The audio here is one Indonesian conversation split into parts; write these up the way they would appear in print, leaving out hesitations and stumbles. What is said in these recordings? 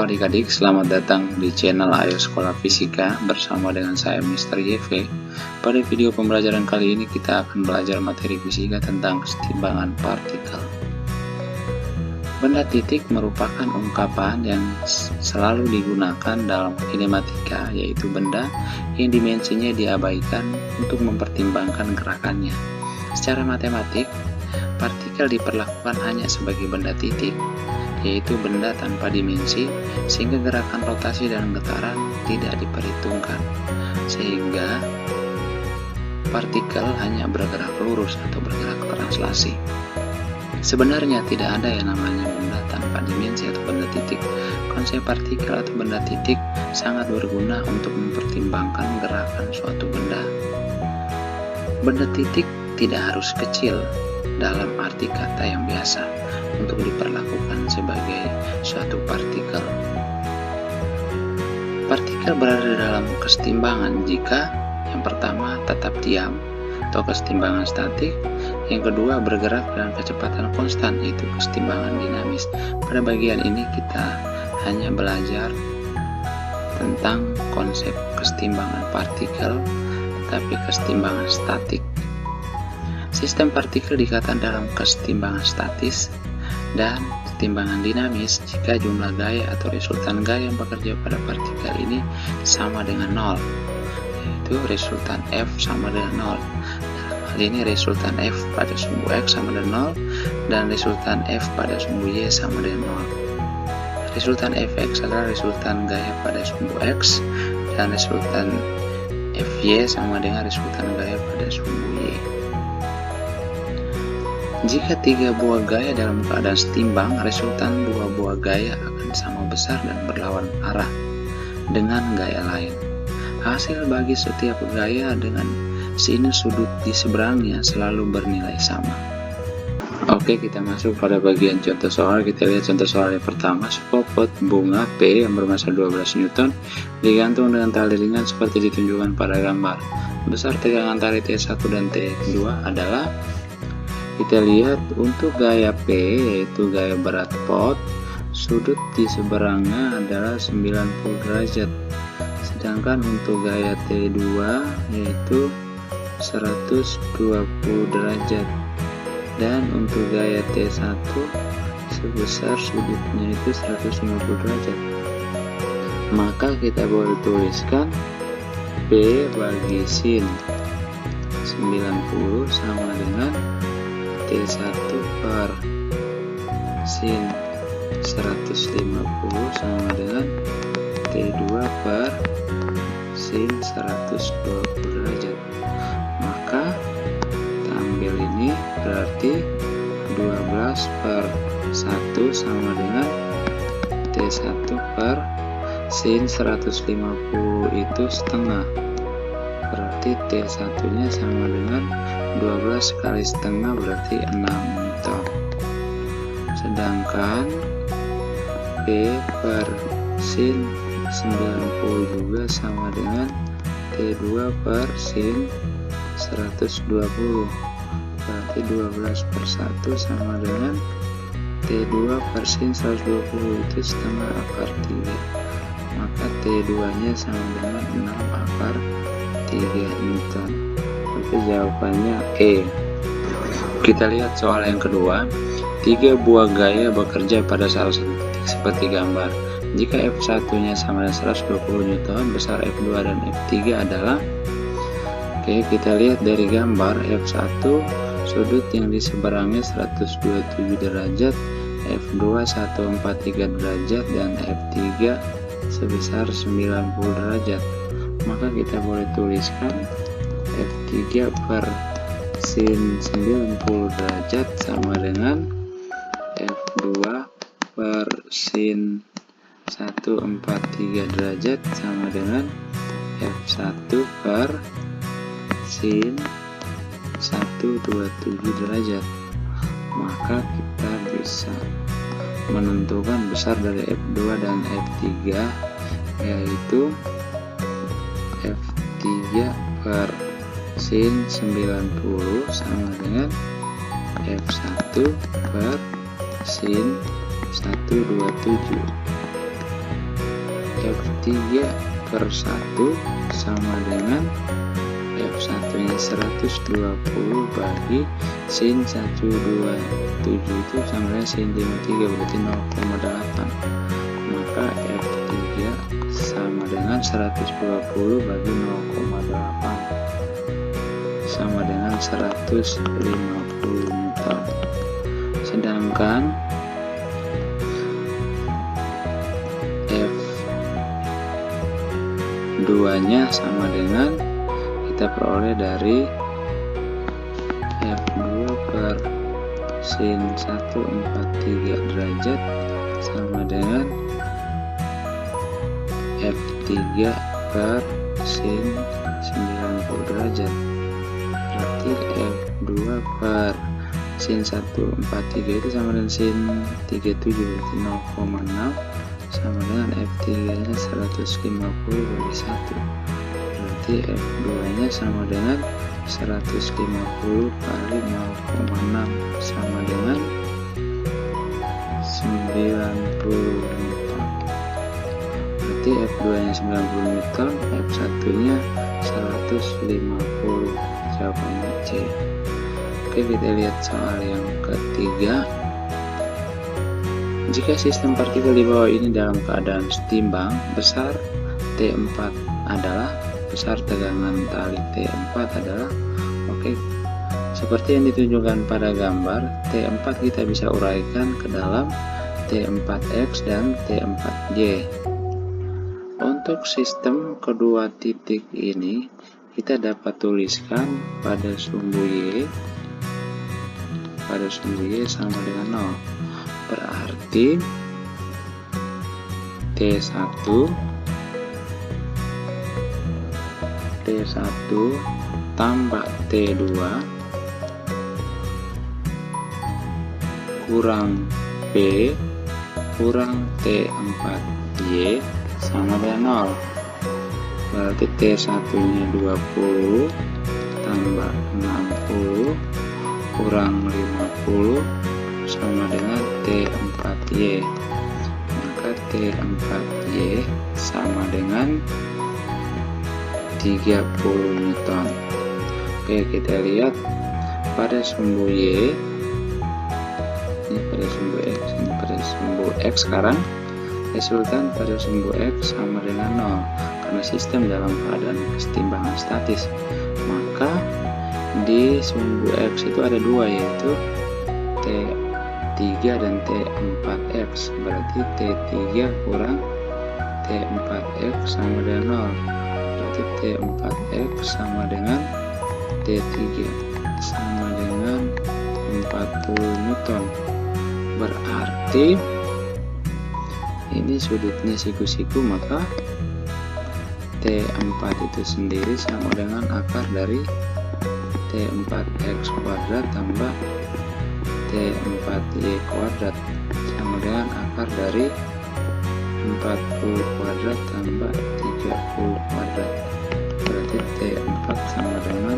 Halo adik-adik, selamat datang di channel Ayo Sekolah Fisika bersama dengan saya Mr. YV. Pada video pembelajaran kali ini kita akan belajar materi fisika tentang kesetimbangan partikel. Benda titik merupakan ungkapan yang selalu digunakan dalam kinematika, yaitu benda yang dimensinya diabaikan untuk mempertimbangkan gerakannya. Secara matematik, partikel diperlakukan hanya sebagai benda titik, yaitu benda tanpa dimensi, sehingga gerakan rotasi dan getaran tidak diperhitungkan, sehingga partikel hanya bergerak lurus atau bergerak translasi. Sebenarnya tidak ada yang namanya benda tanpa dimensi atau benda titik. Konsep partikel atau benda titik sangat berguna untuk mempertimbangkan gerakan suatu benda. Benda titik tidak harus kecil dalam arti kata yang biasa untuk diperlakukan sebagai suatu partikel. Partikel berada dalam kesetimbangan jika yang pertama tetap diam atau kesetimbangan statik, yang kedua bergerak dengan kecepatan konstan yaitu kesetimbangan dinamis. Pada bagian ini kita hanya belajar tentang konsep kesetimbangan partikel tetapi kesetimbangan statik. Sistem partikel dikatakan dalam kesetimbangan statis dan kesetimbangan dinamis jika jumlah gaya atau resultan gaya yang bekerja pada partikel ini sama dengan 0, yaitu resultan F sama dengan 0. Dalam hal ini resultan F pada sumbu X sama dengan 0 dan resultan F pada sumbu Y sama dengan 0. Resultan Fx adalah resultan gaya pada sumbu X dan resultan Fy sama dengan resultan gaya pada sumbu Y. Jika tiga buah gaya dalam keadaan setimbang, resultan dua buah gaya akan sama besar dan berlawan arah dengan gaya lain. Hasil bagi setiap gaya dengan sinus sudut di seberangnya selalu bernilai sama. Oke, kita masuk pada bagian contoh soal. Kita lihat contoh soal yang pertama. Sebuah pot bunga P yang bermassa 12 Newton digantung dengan tali ringan seperti ditunjukkan pada gambar. Besar tegangan tali T1 dan T2 adalah, kita lihat untuk gaya P yaitu gaya berat pot, sudut di seberangnya adalah 90 derajat. Sedangkan untuk gaya T2 yaitu 120 derajat. Dan untuk gaya T1 sebesar sudutnya itu 150 derajat. Maka kita boleh tuliskan P bagi sin 90 sama dengan T1 per sin 150 sama dengan T2 per sin 120 derajat. Maka kita ambil ini berarti 12 per 1 sama dengan T1 per sin 150 itu setengah. Berarti T1 nya sama dengan 12 kali setengah berarti 6 Newton. Sedangkan P per sin 90 juga sama dengan T2 per sin 120. Berarti 12 per 1 sama dengan T2 per sin 120 itu setengah akar 3. Maka T2 nya sama dengan 6 akar 3 Newton. Itu jawabannya E. Kita lihat soal yang kedua. Tiga buah gaya bekerja pada salah satu titik seperti gambar. Jika F1 nya sama dengan 120 Newton, besar F2 dan F3 adalah, oke, kita lihat dari gambar. F1 sudut yang di seberangnya 127 derajat, F2 143 derajat, dan F3 sebesar 90 derajat. Maka kita boleh tuliskan F3 per sin 90 derajat sama dengan F2 per sin 143 derajat sama dengan F1 per sin 127 derajat. Maka kita bisa menentukan besar dari F2 dan F3 yaitu F3 per sin 90 sama dengan F1 per sin 127. 3/1 sama dengan F1 nya 120 bagi sin 127 itu sama dengan sin 53, berarti 0,8. Maka F3 sama dengan 120 bagi 0,8 sama dengan 150 Newton. Sedangkan F2 nya sama dengan kita peroleh dari F2 per sin 143 derajat sama dengan F3 per sin 90 derajat. Berarti F2 per sin 143 itu sama dengan sin 37, berarti 0,6 sama dengan F3 nya 150 bagi 1. Berarti F2 nya sama dengan 150 kali 0,6 sama dengan 90 Newton. Berarti F2 nya 90 Newton, F1 nya 150. Jawabannya C. Oke, kita lihat soal yang ketiga. Jika sistem partikel di bawah ini dalam keadaan setimbang, besar T4 adalah, besar tegangan tali T4 adalah, oke, seperti yang ditunjukkan pada gambar, T4 kita bisa uraikan ke dalam T4X dan T4Y. Untuk sistem kedua titik ini, kita dapat tuliskan pada sumbu Y sama dengan 0. Berarti T1 tambah T2 kurang P kurang T4Y sama dengan 0. Berarti T1 nya 20 tambah 60 kurang 50 sama dengan T4Y. Maka T4Y sama dengan 30 Newton. Oke, kita lihat pada sumbu Y, ini pada sumbu X, ini pada sumbu X. Sekarang resultan pada sumbu X sama dengan 0 karena sistem dalam keadaan kesetimbangan statis. Maka di sumbu X itu ada dua, yaitu T3 dan T4X. Berarti T3 kurang T4X sama dengan 0. Berarti T4X sama dengan T3 sama dengan 40 Newton. Berarti ini sudutnya siku-siku, maka T4 itu sendiri sama dengan akar dari T4X kuadrat tambah T4Y kuadrat sama dengan akar dari 40 kuadrat tambah 30 kuadrat. Berarti T4 sama dengan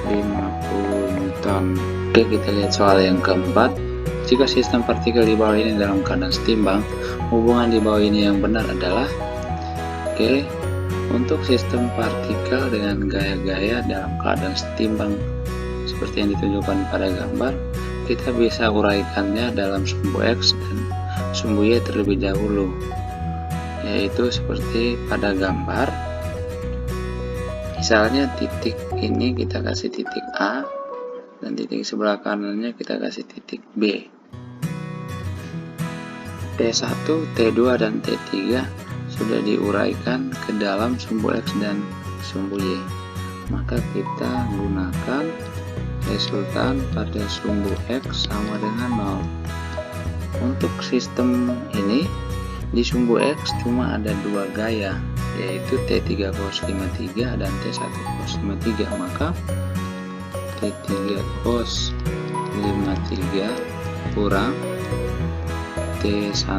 50 Newton. Oke, kita lihat soal yang keempat. Jika sistem partikel di bawah ini dalam keadaan setimbang, hubungan di bawah ini yang benar adalah, oke, untuk sistem partikel dengan gaya-gaya dalam keadaan setimbang seperti yang ditunjukkan pada gambar, kita bisa uraikannya dalam sumbu X dan sumbu Y terlebih dahulu, yaitu seperti pada gambar. Misalnya titik ini kita kasih titik A dan titik sebelah kanannya kita kasih titik B. T1, T2 dan T3 sudah diuraikan ke dalam sumbu X dan sumbu Y. Maka kita gunakan resultan pada sumbu X sama dengan 0. Untuk sistem ini di sumbu X cuma ada dua gaya, yaitu T3 cos 53 dan T1 cos 53. Maka T3 cos 53 kurang T1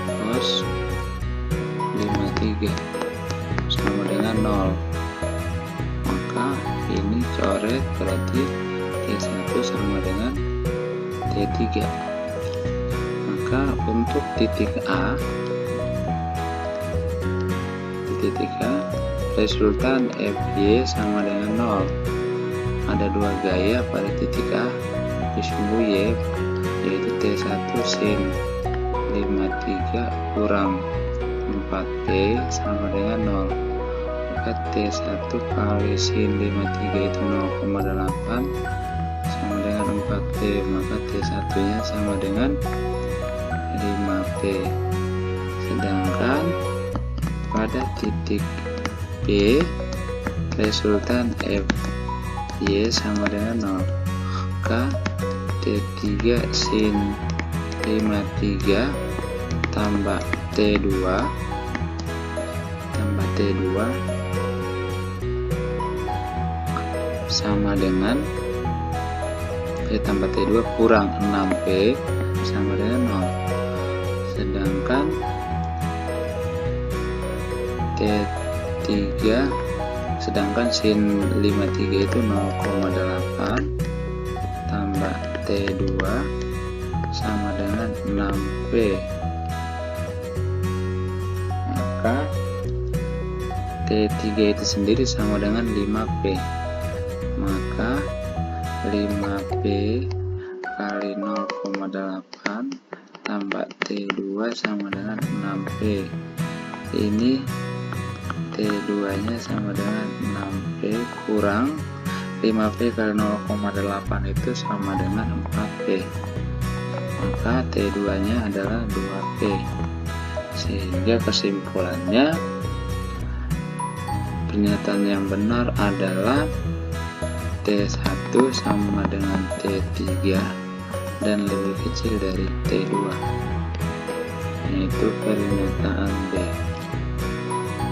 cos 53 sama dengan 0. Maka ini coret, berarti T1 sama dengan T3. Maka Maka untuk titik A, resultan FY sama dengan 0. Ada dua gaya pada titik A di sumbu Y, yaitu T1 sin 53 kurang 4P sama dengan 0. Maka T1 kali sin 53 itu 0,8 sama dengan 4P. Maka T1 nya sama dengan 5P. Sedangkan pada titik B, resultan FY sama dengan 0. Maka T3 sin 53 tambah T2 sama dengan tambah T2 kurang 6P sama dengan 0. Sedangkan sin 53 itu 0,8 tambah T2 sama dengan 6P. Maka T3 itu sendiri sama dengan 5P. Maka 5P kali 0,8 tambah T2 sama dengan 6P. Ini T2 nya sama dengan 6P kurang 5P kali 0,8 itu sama dengan 4P. Maka T2 nya adalah 2P. Sehingga kesimpulannya, pernyataan yang benar adalah T1 sama dengan T3 dan lebih kecil dari T2, yaitu pernyataan B.